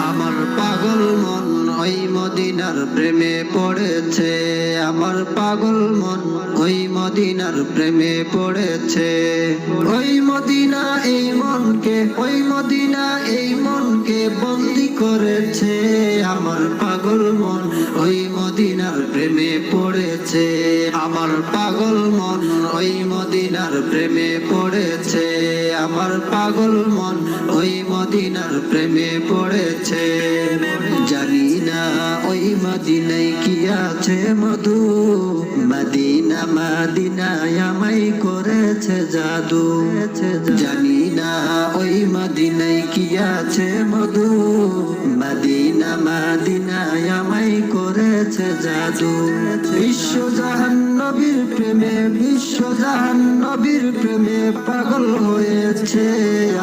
আমার পাগল মন ওই মদিনার প্রেমে পড়েছে, আমার পাগল মন ওই মদিনার প্রেমে পড়েছে। ওই মদিনা এই মনকে, ওই মদিনা এই মনকে বন্দি করেছে। আমার পাগল মন ওই মদিনার প্রেমে পড়েছে, আমার পাগল মন ওই মদিনার প্রেমে পড়েছে, আমার পাগল মন ওই মদিনার প্রেমে পড়েছে। জানি না ওই মদিনায় কি আছে মধু, মদিনা মদিনায় আমায় করেছে জাদু। জানি না ওই মদিনায় কি আছে মধু, মদিনা মদিনায় আমায় করেছে জাদু। বিশ্বজাহান নবীর প্রেমে, বিশ্বজাহান নবীর প্রেমে পাগল হয়েছে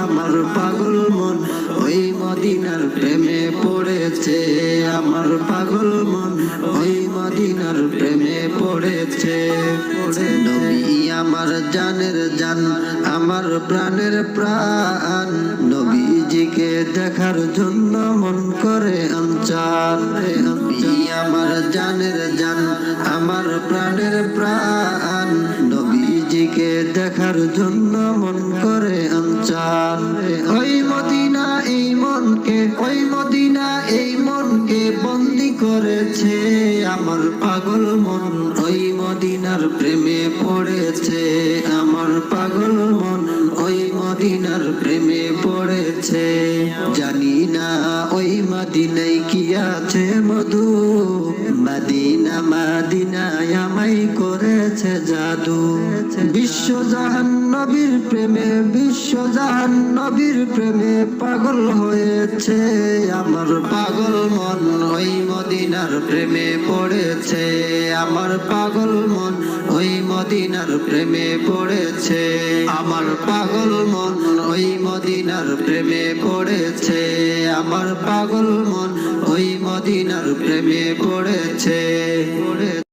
আমার পাগল মন ওই মদিনার প্রেমে পড়েছে, আমার পাগল মন ওই মদিনার প্রেমে পড়েছে। নবী আমার জানের জান, আমার প্রাণের প্রাণ, নবীজিকে দেখার জন্য মন করে আনচান। নবী আমার জানের জান, আমার প্রাণের প্রাণ, নবীজিকে দেখার জন্য মন করে আনচান। ওই মদিনা এই মনকে, ওই মদিনা এই মনকে বন্দি করেছে, আমার পাগল মন ওই মদিনার প্রেমে পড়েছে, আমার পাগল মন ওই মদিনার প্রেমে পড়েছে। জানি না ওই মদিনায় কি আছে মধু, মদিনা মদিনায় আমায় করেছে জাদু। বিশ্বজাহান নবীর প্রেমে, বিশ্বজাহান নবীর প্রেমে পাগল হয়েছে আমার পাগল মন ওই মদিনার প্রেমে পড়েছে, আমার পাগল মন ওই মদিনার প্রেমে পড়েছে, আমার পাগল মন ওই মদিনার প্রেমে পড়েছে, আমার পাগল মন ওই মদিনার প্রেমে পড়েছে।